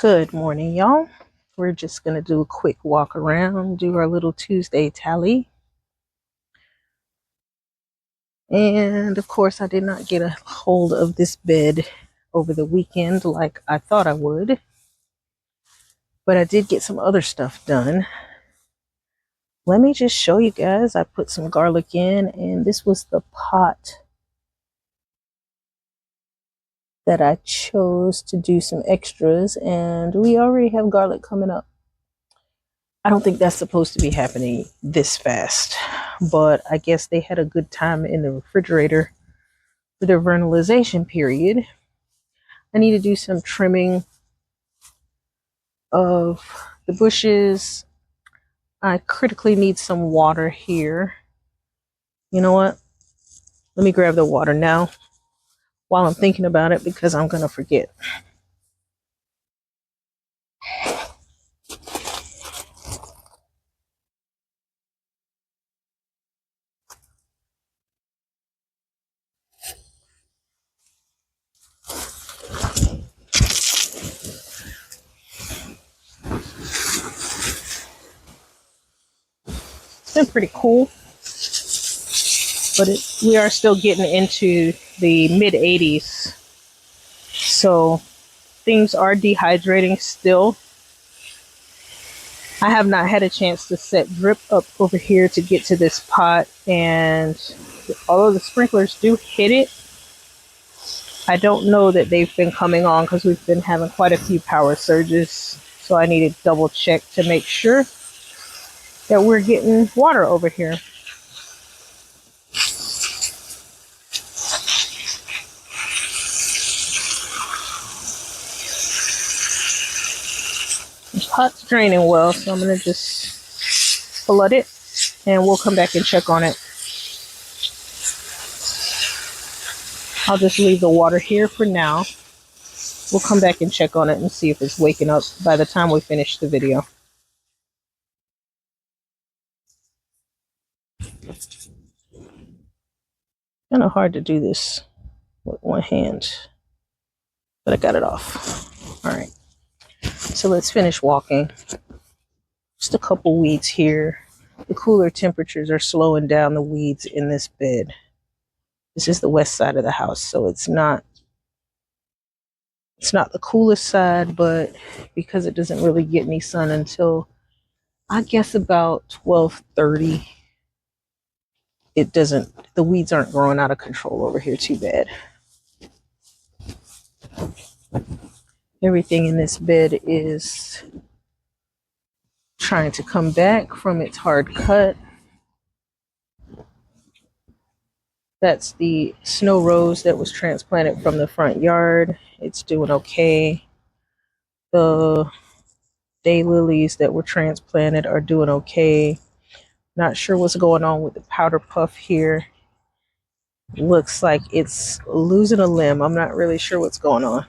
Good morning, y'all. We're just going to do a quick walk around, do our little Tuesday tally. And of course, I did not get a hold of this bed over the weekend like I thought I would, but I did get some other stuff done. Let me just show you guys. I put some garlic in, and this was the pot that I chose to do some extras, and we already have garlic coming up. I don't think that's supposed to be happening this fast, but I guess they had a good time in the refrigerator for their vernalization period. I need to do some trimming of the bushes. I critically need some water here. You know what? Let me grab the water now while I'm thinking about it because I'm going to forget. It's been pretty cool, but we are still getting into the mid 80s. So things are dehydrating still. I have not had a chance to set drip up over here to get to this pot, and although the sprinklers do hit it, I don't know that they've been coming on because we've been having quite a few power surges. So I need to double check to make sure that we're getting water over here. The pot's draining well, so I'm going to just flood it and we'll come back and check on it. I'll just leave the water here for now. We'll come back and check on it and see if it's waking up by the time we finish the video. Kind of hard to do this with one hand, but I got it off. All right, so let's finish walking. Just a couple weeds here. The cooler temperatures are slowing down the weeds in this bed. This is the west side of the house, so it's not the coolest side, but because it doesn't really get any sun until I guess about 12:30, the weeds aren't growing out of control over here too bad. Everything in this bed is trying to come back from its hard cut. That's the snow rose that was transplanted from the front yard. It's doing okay. The daylilies that were transplanted are doing okay. Not sure what's going on with the powder puff here. Looks like it's losing a limb. I'm not really sure what's going on.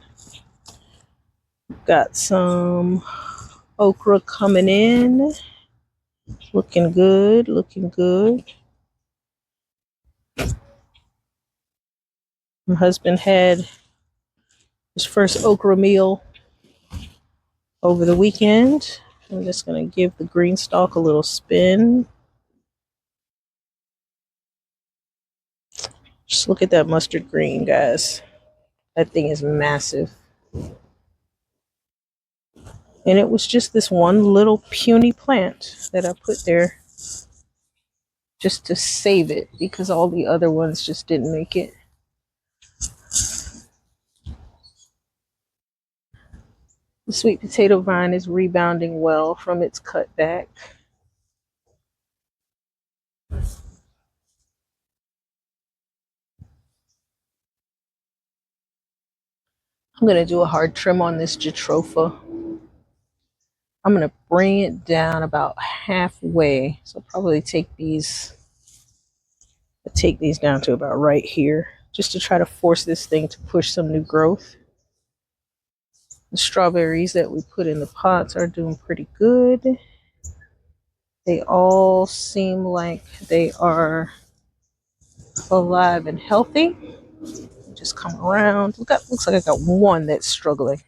Got some okra coming in. Looking good, looking good. My husband had his first okra meal over the weekend. I'm just going to give the green stalk a little spin. Just look at that mustard green, guys. That thing is massive. And it was just this one little puny plant that I put there just to save it because all the other ones just didn't make it. The sweet potato vine is rebounding well from its cutback. I'm going to do a hard trim on this jatropha. I'm going to bring it down about halfway. So I'll probably take these down to about right here just to try to force this thing to push some new growth. The strawberries that we put in the pots are doing pretty good. They all seem like they are alive and healthy. Just come around. Looks like I got one that's struggling.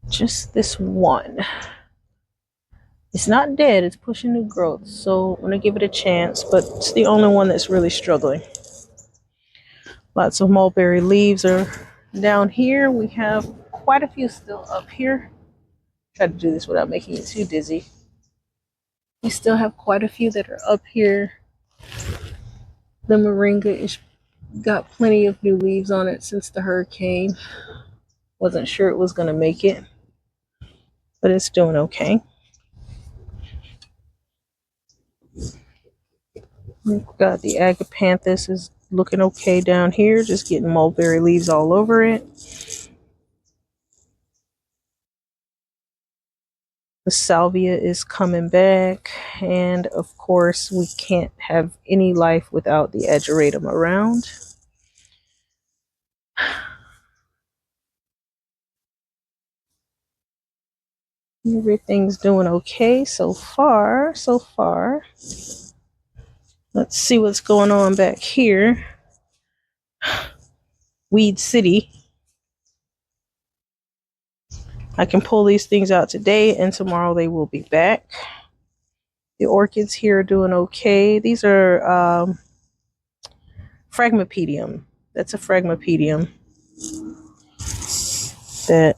Just this one. It's not dead, it's pushing new growth, so I'm gonna give it a chance, but it's the only one that's really struggling. Lots of mulberry leaves are down here. We have quite a few still up here. Try to do this without making it too dizzy. We still have quite a few that are up here. The moringa is got plenty of new leaves on it since the hurricane. Wasn't sure it was gonna make it, but it's doing okay. We've got the agapanthus is looking okay down here, just getting mulberry leaves all over it. The salvia is coming back, and of course we can't have any life without the ageratum around. Everything's doing okay so far. Let's see what's going on back here. Weed City. I can pull these things out today, and tomorrow they will be back. The orchids here are doing okay. These are Phragmipedium. That's a Phragmipedium that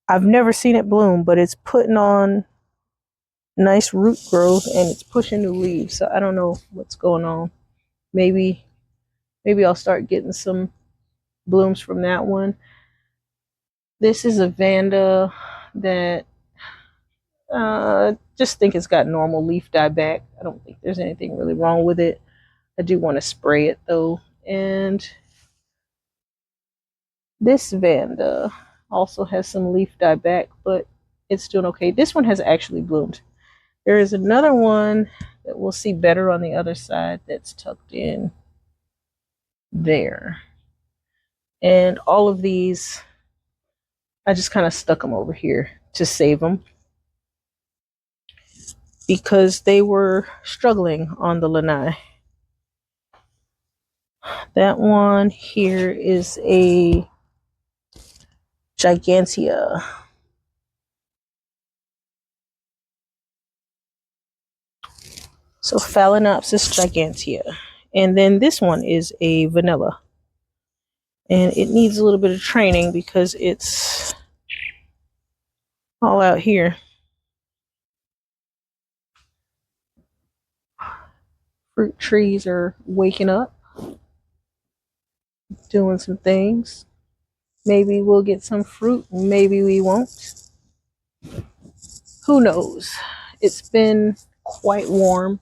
I've never seen it bloom, but it's putting on nice root growth and it's pushing new leaves. So I don't know what's going on. Maybe I'll start getting some blooms from that one. This is a Vanda that just think it's got normal leaf dieback. I don't think there's anything really wrong with it. I do want to spray it though. And this Vanda also has some leaf dieback, but it's doing okay. This one has actually bloomed. There is another one that we'll see better on the other side that's tucked in there. And all of these, I just kind of stuck them over here to save them because they were struggling on the lanai. That one here is a Gigantea. So Phalaenopsis gigantea. And then this one is a vanilla. And it needs a little bit of training because it's all out here. Fruit trees are waking up, doing some things. Maybe we'll get some fruit, maybe we won't. Who knows? It's been quite warm.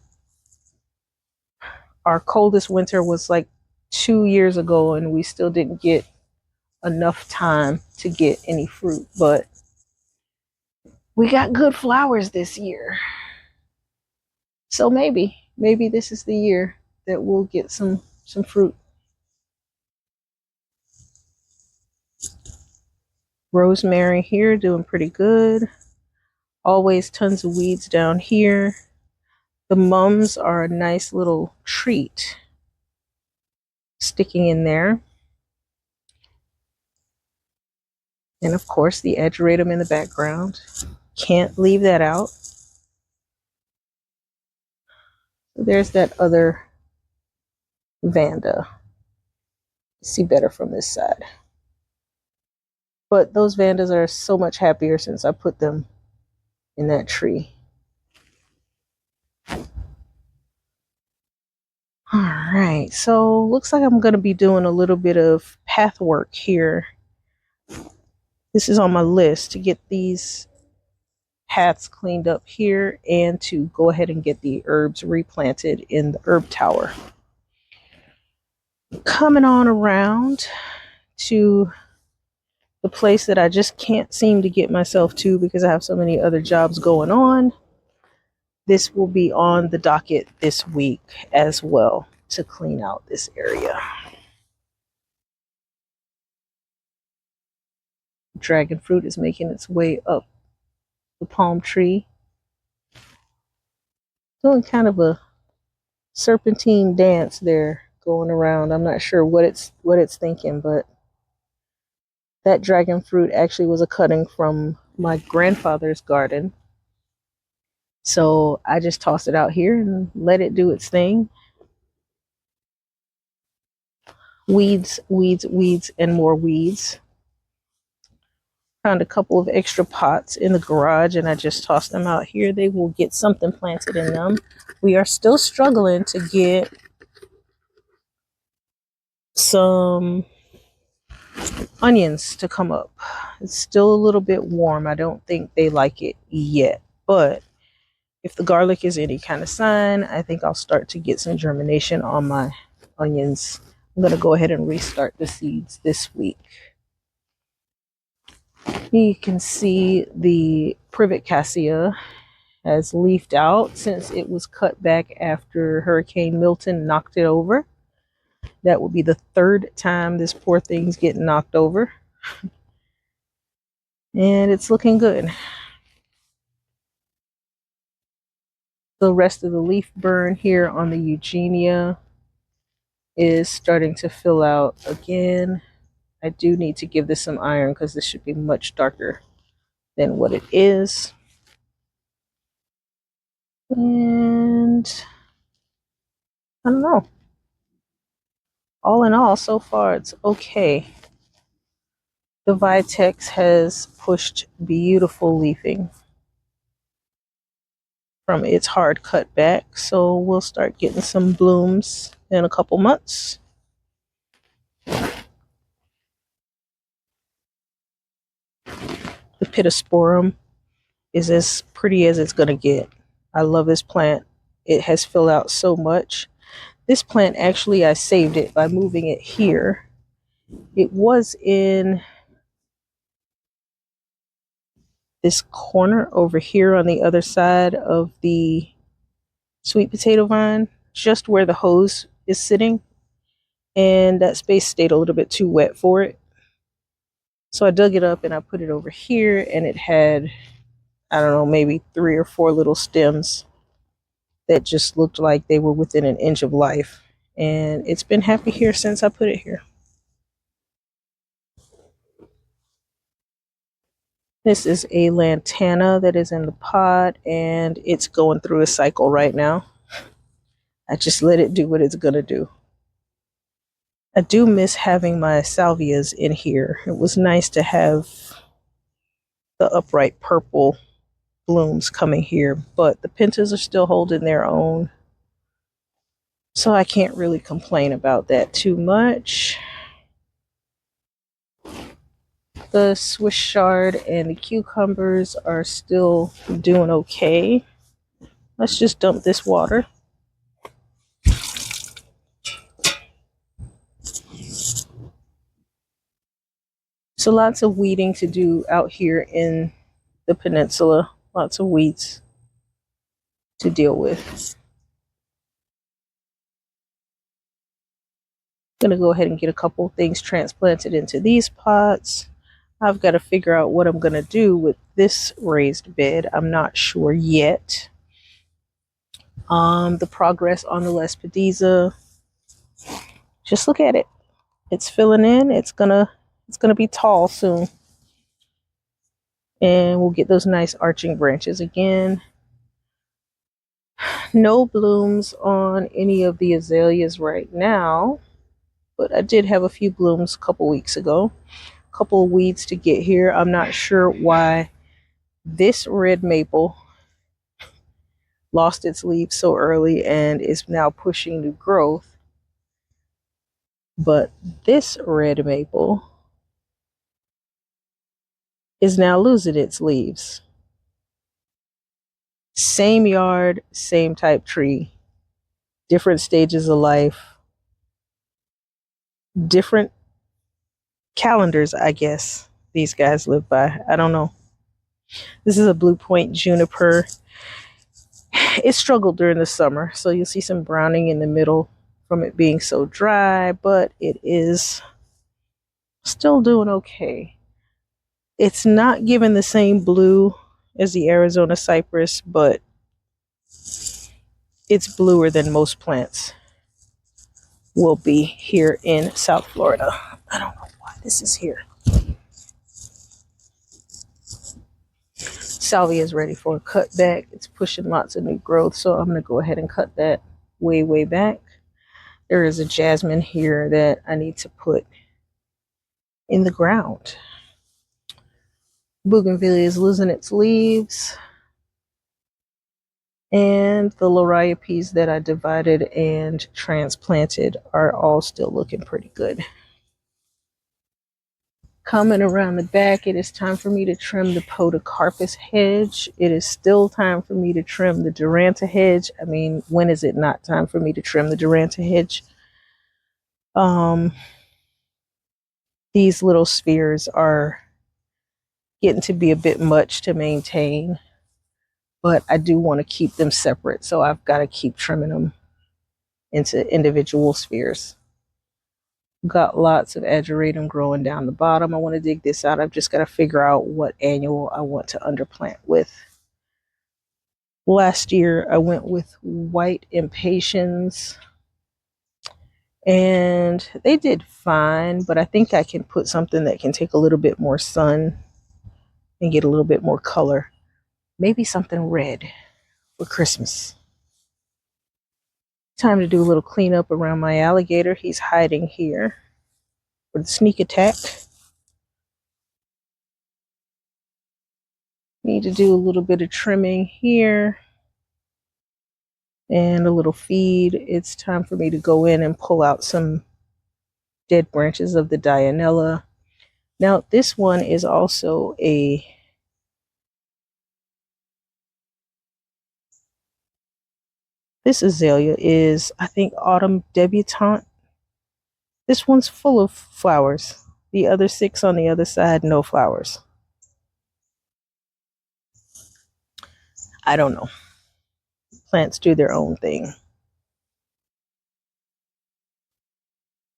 Our coldest winter was like 2 years ago, and we still didn't get enough time to get any fruit, but we got good flowers this year. So maybe this is the year that we'll get some fruit. Rosemary here doing pretty good. Always tons of weeds down here. The mums are a nice little treat sticking in there. And of course the ageratum in the background. Can't leave that out. There's that other Vanda. See better from this side. But those Vandas are so much happier since I put them in that tree. All right, so looks like I'm going to be doing a little bit of path work here. This is on my list to get these paths cleaned up here and to go ahead and get the herbs replanted in the herb tower. Coming on around to the place that I just can't seem to get myself to because I have so many other jobs going on. This will be on the docket this week as well to clean out this area. Dragon fruit is making its way up the palm tree. Doing kind of a serpentine dance there going around. I'm not sure what it's thinking, but That dragon fruit actually was a cutting from my grandfather's garden. So I just tossed it out here and let it do its thing. Weeds, weeds, weeds, and more weeds. Found a couple of extra pots in the garage and I just tossed them out here. They will get something planted in them. We are still struggling to get some onions to come up. It's still a little bit warm. I don't think they like it yet, but if the garlic is any kind of sign, I think I'll start to get some germination on my onions. I'm going to go ahead and restart the seeds this week. You can see the privet cassia has leafed out since it was cut back after Hurricane Milton knocked it over. That will be the third time this poor thing's getting knocked over. And it's looking good. The rest of the leaf burn here on the Eugenia is starting to fill out again. I do need to give this some iron because this should be much darker than what it is. And I don't know. All in all, so far it's okay. The Vitex has pushed beautiful leafing from its hard cut back, so we'll start getting some blooms in a couple months. The Pittosporum is as pretty as it's going to get. I love this plant. It has filled out so much. This plant, actually, I saved it by moving it here. It was in this corner over here on the other side of the sweet potato vine, just where the hose is sitting. And that space stayed a little bit too wet for it. So I dug it up and I put it over here, and it had, I don't know, maybe 3 or 4 little stems that just looked like they were within an inch of life. And it's been happy here since I put it here. This is a lantana that is in the pot, and it's going through a cycle right now. I just let it do what it's going to do. I do miss having my salvias in here. It was nice to have the upright purple blooms coming here, but the pentas are still holding their own. So I can't really complain about that too much. The Swiss chard and the cucumbers are still doing okay. Let's just dump this water. So lots of weeding to do out here in the peninsula. Lots of weeds to deal with. I'm going to go ahead and get a couple things transplanted into these pots. I've got to figure out what I'm going to do with this raised bed. I'm not sure yet. The progress on the Lespedeza, just look at it. It's filling in. It's gonna be tall soon. And we'll get those nice arching branches again. No blooms on any of the azaleas right now, but I did have a few blooms a couple weeks ago. A couple of weeds to get here. I'm not sure why this red maple lost its leaves so early and is now pushing new growth. But this red maple is now losing its leaves. Same yard, same type tree, different stages of life, different calendars, I guess these guys live by. I don't know. This is a Blue Point juniper. It struggled during the summer, so you'll see some browning in the middle from it being so dry, but it is still doing okay. It's not giving the same blue as the Arizona cypress, but it's bluer than most plants will be here in South Florida. I don't know why this is here. Salvia is ready for a cut back. It's pushing lots of new growth, so I'm going to go ahead and cut that way back. There is a jasmine here that I need to put in the ground. Bougainvillea is losing its leaves. And the liriopes that I divided and transplanted are all still looking pretty good. Coming around the back, it is time for me to trim the podocarpus hedge. It is still time for me to trim the Duranta hedge. I mean, when is it not time for me to trim the Duranta hedge? These little spheres are getting to be a bit much to maintain, but I do want to keep them separate, so I've got to keep trimming them into individual spheres. Got lots of ageratum growing down the bottom. I want to dig this out. I've just got to figure out what annual I want to underplant with. Last year I went with white impatiens and they did fine, but I think I can put something that can take a little bit more sun and get a little bit more color. Maybe something red for Christmas. Time to do a little cleanup around my alligator. He's hiding here for the sneak attack. Need to do a little bit of trimming here and a little feed. It's time for me to go in and pull out some dead branches of the Dianella. Now this one is also this azalea is, I think, Autumn Debutante. This one's full of flowers. The other 6 on the other side, no flowers. I don't know. Plants do their own thing.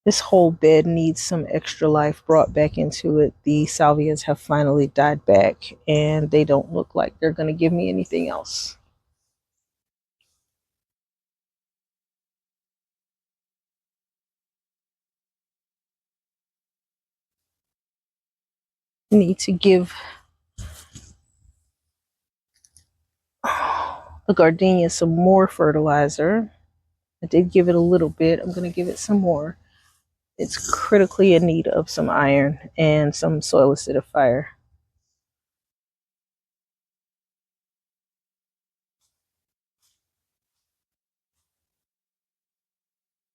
This whole bed needs some extra life brought back into it. The salvias have finally died back and they don't look like they're going to give me anything else. I need to give the gardenia some more fertilizer. I did give it a little bit. I'm going to give it some more. It's critically in need of some iron and some soil acidifier.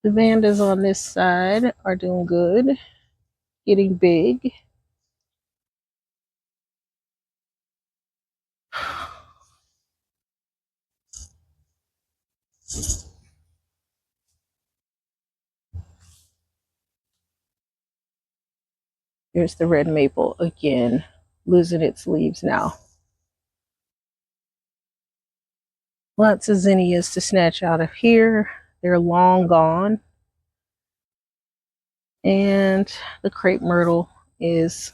The Vandas on this side are doing good, getting big. Here's the red maple again, losing its leaves now. Lots of zinnias to snatch out of here. They're long gone. And the crepe myrtle is,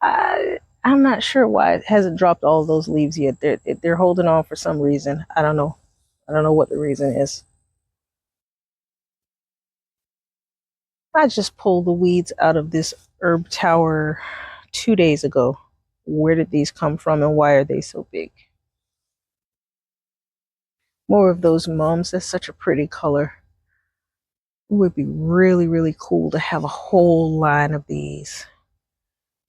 I'm not sure why it hasn't dropped all of those leaves yet. They're holding on for some reason. I don't know. I don't know what the reason is. I just pulled the weeds out of this herb tower 2 days ago. Where did these come from and why are they so big? More of those mums. That's such a pretty color. It would be really, really cool to have a whole line of these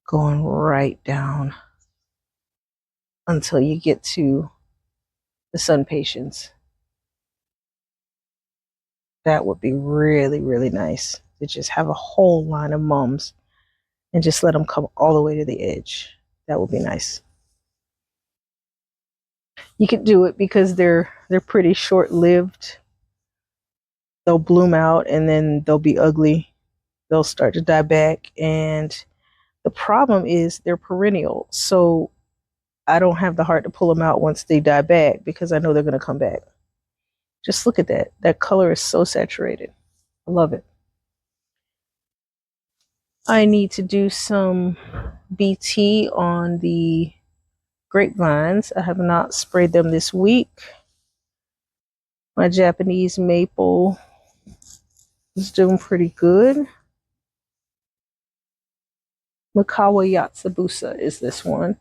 going right down until you get to the sun patience. That would be really, really nice to just have a whole line of mums and just let them come all the way to the edge. That would be nice. You could do it because they're pretty short-lived. They'll bloom out and then they'll be ugly. They'll start to die back, and the problem is they're perennial. So I don't have the heart to pull them out once they die back because I know they're going to come back. Just look at that. That color is so saturated. I love it. I need to do some BT on the grapevines. I have not sprayed them this week. My Japanese maple is doing pretty good. Makawa Yatsubusa is this one.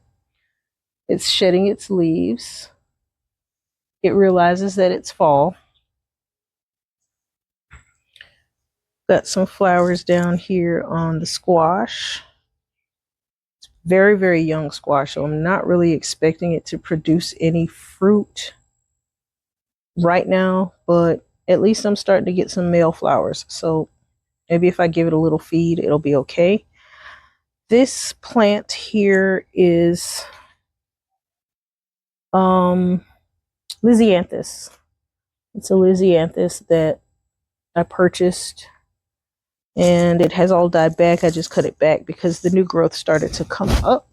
It's shedding its leaves. It realizes that it's fall. Got some flowers down here on the squash. It's very, very young squash, so I'm not really expecting it to produce any fruit right now, but at least I'm starting to get some male flowers. So maybe if I give it a little feed, it'll be okay. This plant here is Lisianthus. It's a Lisianthus that I purchased, and it has all died back. I just cut it back because the new growth started to come up.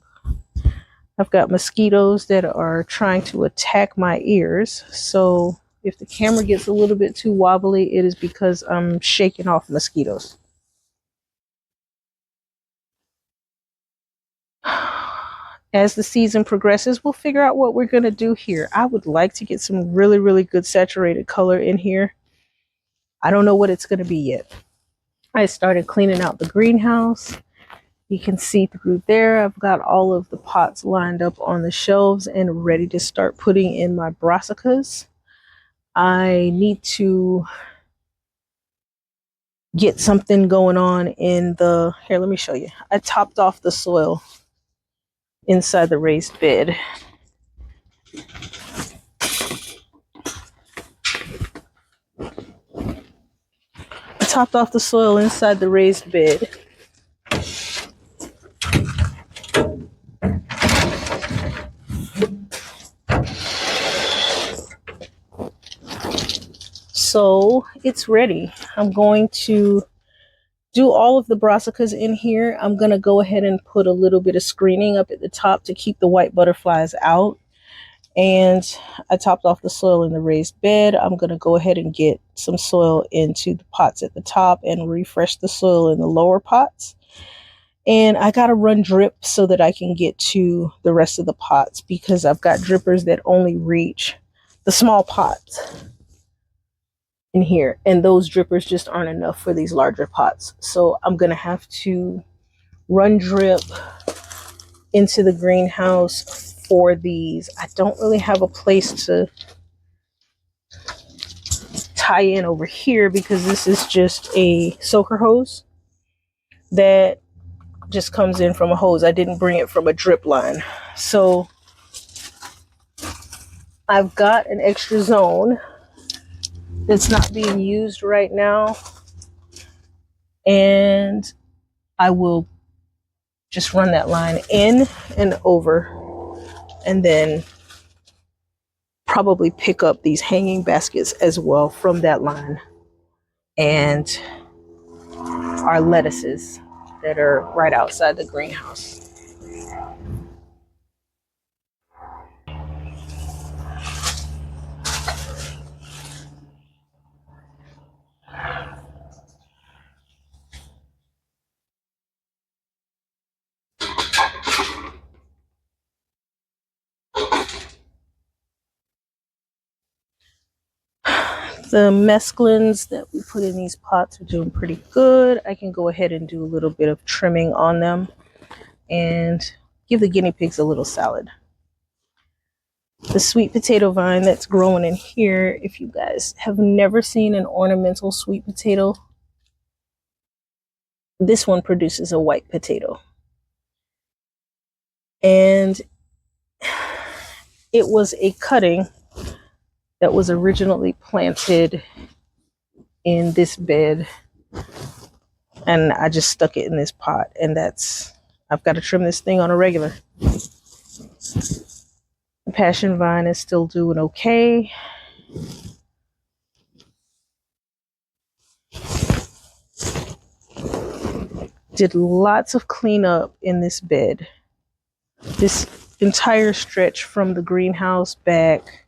I've got mosquitoes that are trying to attack my ears. So if the camera gets a little bit too wobbly, it is because I'm shaking off mosquitoes. As the season progresses, we'll figure out what we're going to do here. I would like to get some really, really good saturated color in here. I don't know what it's going to be yet. I started cleaning out the greenhouse. You can see through there, I've got all of the pots lined up on the shelves and ready to start putting in my brassicas. I need to get something going on in the, here, let me show you. I topped off the soil inside the raised bed. I topped off the soil inside the raised bed. So it's ready. I'm going to do all of the brassicas in here. I'm going to go ahead and put a little bit of screening up at the top to keep the white butterflies out. And I topped off the soil in the raised bed. I'm going to go ahead and get some soil into the pots at the top and refresh the soil in the lower pots. And I got to run drip so that I can get to the rest of the pots because I've got drippers that only reach the small pots in here. And those drippers just aren't enough for these larger pots. So I'm going to have to run drip into the greenhouse for these. I don't really have a place to tie in over here because this is just a soaker hose that just comes in from a hose. I didn't bring it from a drip line. So I've got an extra zone that's not being used right now, and I will just run that line in and over and then probably pick up these hanging baskets as well from that line and our lettuces that are right outside the greenhouse. The mesclins that we put in these pots are doing pretty good. I can go ahead and do a little bit of trimming on them and give the guinea pigs a little salad. The sweet potato vine that's growing in here, if you guys have never seen an ornamental sweet potato, this one produces a white potato. And it was a cutting that was originally planted in this bed, and I just stuck it in this pot, and I've got to trim this thing on a regular. The passion vine is still doing okay. Did lots of cleanup in this bed. This entire stretch from the greenhouse back,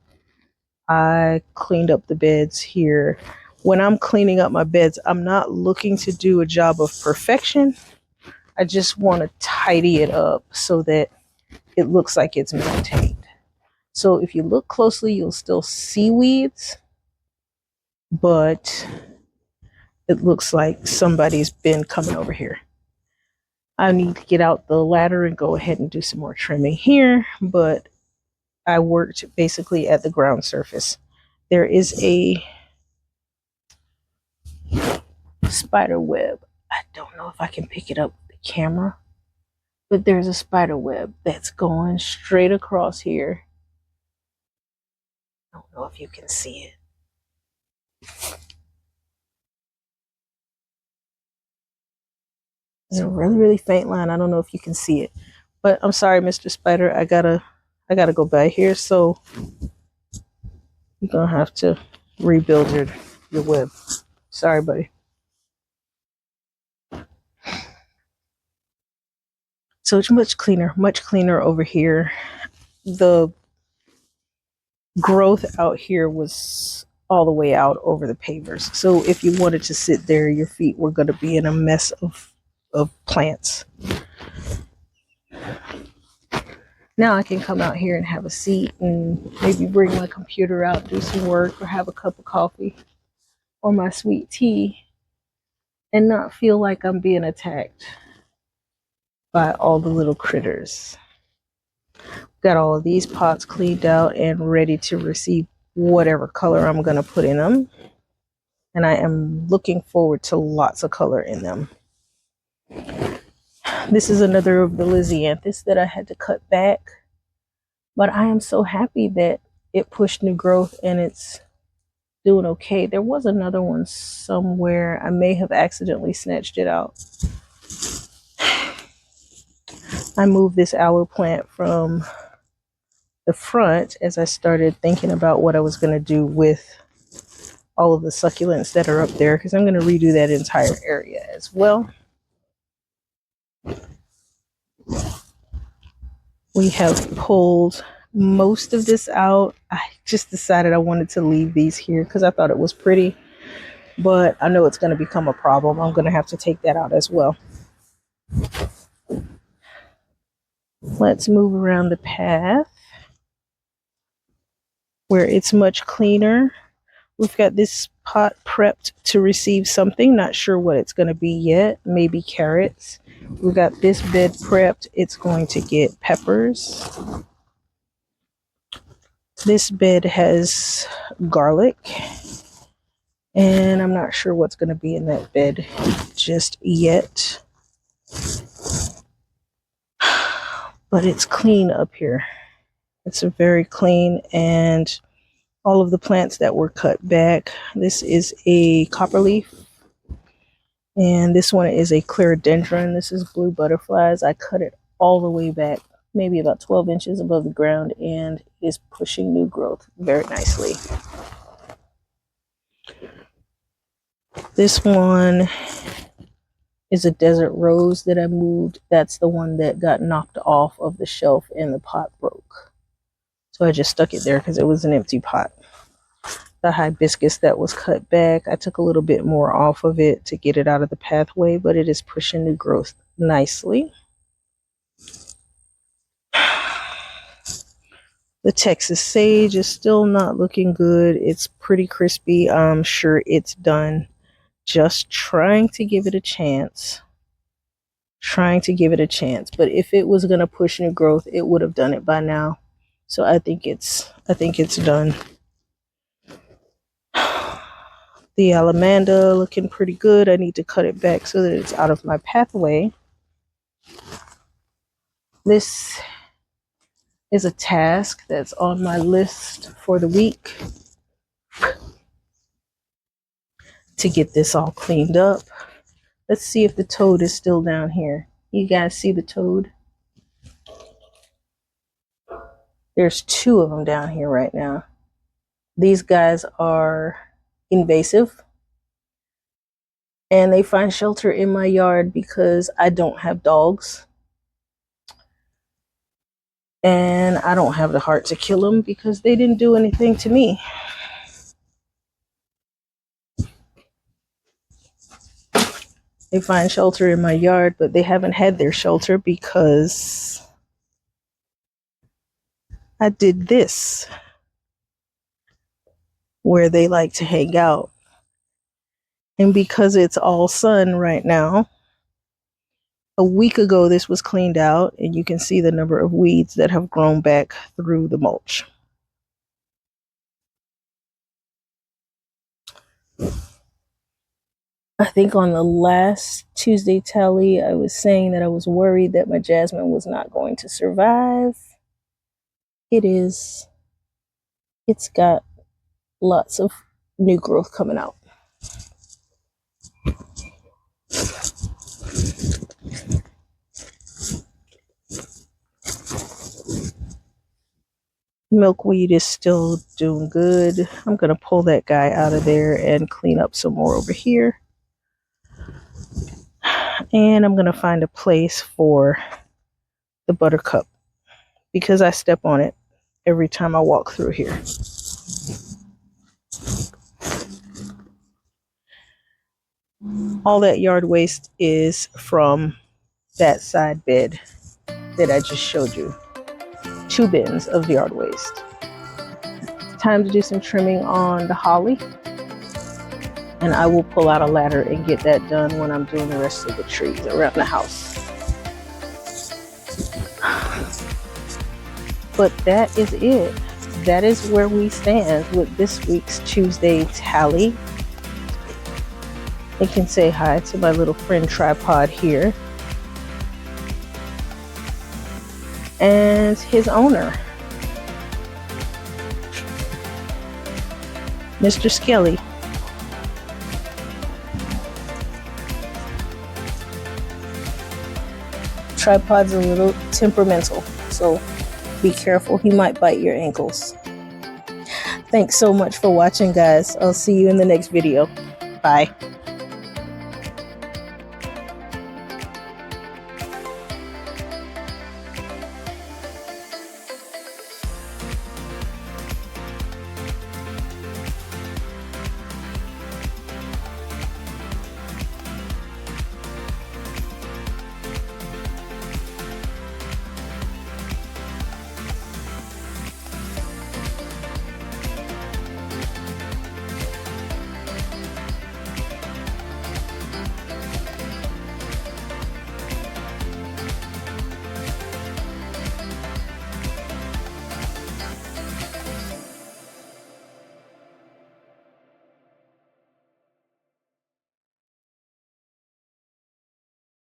I cleaned up the beds here. When I'm cleaning up my beds, I'm not looking to do a job of perfection. I just want to tidy it up so that it looks like it's maintained. So if you look closely, you'll still see weeds, but it looks like somebody's been coming over here. I need to get out the ladder and go ahead and do some more trimming here, but I worked basically at the ground surface. There is a spider web. I don't know if I can pick it up with the camera, but there's a spider web that's going straight across here. I don't know if you can see it. It's a really, really faint line. I don't know if you can see it, but I'm sorry, Mr. Spider. I gotta go back here. So you're gonna have to rebuild your web. Sorry, buddy. So it's much cleaner over here. The growth out here was all the way out over the pavers. So if you wanted to sit there, your feet were going to be in a mess of plants. Now I can come out here and have a seat and maybe bring my computer out, do some work, or have a cup of coffee or my sweet tea and not feel like I'm being attacked by all the little critters. Got all of these pots cleaned out and ready to receive whatever color I'm going to put in them. And I am looking forward to lots of color in them. This is another of the Lisianthus that I had to cut back. But I am so happy that it pushed new growth and it's doing okay. There was another one somewhere. I may have accidentally snatched it out. I moved this aloe plant from the front as I started thinking about what I was going to do with all of the succulents that are up there, because I'm going to redo that entire area as well. We have pulled most of this out. I just decided I wanted to leave these here because I thought it was pretty, but I know it's going to become a problem. I'm going to have to take that out as well. Let's move around the path where it's much cleaner. We've got this pot prepped to receive something. Not sure what it's going to be yet. Maybe carrots. We've got this bed prepped. It's going to get peppers. This bed has garlic. And I'm not sure what's going to be in that bed just yet. But it's clean up here. It's very clean, and all of the plants that were cut back. This is a copperleaf, and this one is a clerodendron. This is blue butterflies. I cut it all the way back, maybe about 12 inches above the ground, and is pushing new growth very nicely. This one is a desert rose that I moved. That's the one that got knocked off of the shelf and the pot broke. So I just stuck it there because it was an empty pot. The hibiscus that was cut back, I took a little bit more off of it to get it out of the pathway, but it is pushing new growth nicely. The Texas sage is still not looking good. It's pretty crispy. I'm sure it's done. Just trying to give it a chance. But if it was going to push new growth, it would have done it by now. So I think it's done. The alamanda looking pretty good. I need to cut it back so that it's out of my pathway. This is a task that's on my list for the week, to get this all cleaned up. Let's see if the toad is still down here. You guys see the toad? There's 2 of them down here right now. These guys are invasive, and they find shelter in my yard because I don't have dogs. And I don't have the heart to kill them because they didn't do anything to me. They find shelter in my yard, but they haven't had their shelter because I did this, where they like to hang out. And because it's all sun right now, A week ago, this was cleaned out, and you can see the number of weeds that have grown back through the mulch. I think on the last Tuesday tally, I was saying that I was worried that my jasmine was not going to survive. It is. It's got lots of new growth coming out. Milkweed is still doing good. I'm going to pull that guy out of there and clean up some more over here. And I'm going to find a place for the buttercup because I step on it every time I walk through here. All that yard waste is from that side bed that I just showed you. 2 bins of yard waste. Time to do some trimming on the holly, and I will pull out a ladder and get that done when I'm doing the rest of the trees around the house. But that is it. That is where we stand with this week's Tuesday tally. I can say hi to my little friend Tripod here and his owner, Mr. Skelly. Tripod's a little temperamental, so be careful. He might bite your ankles. Thanks so much for watching, guys. I'll see you in the next video. Bye.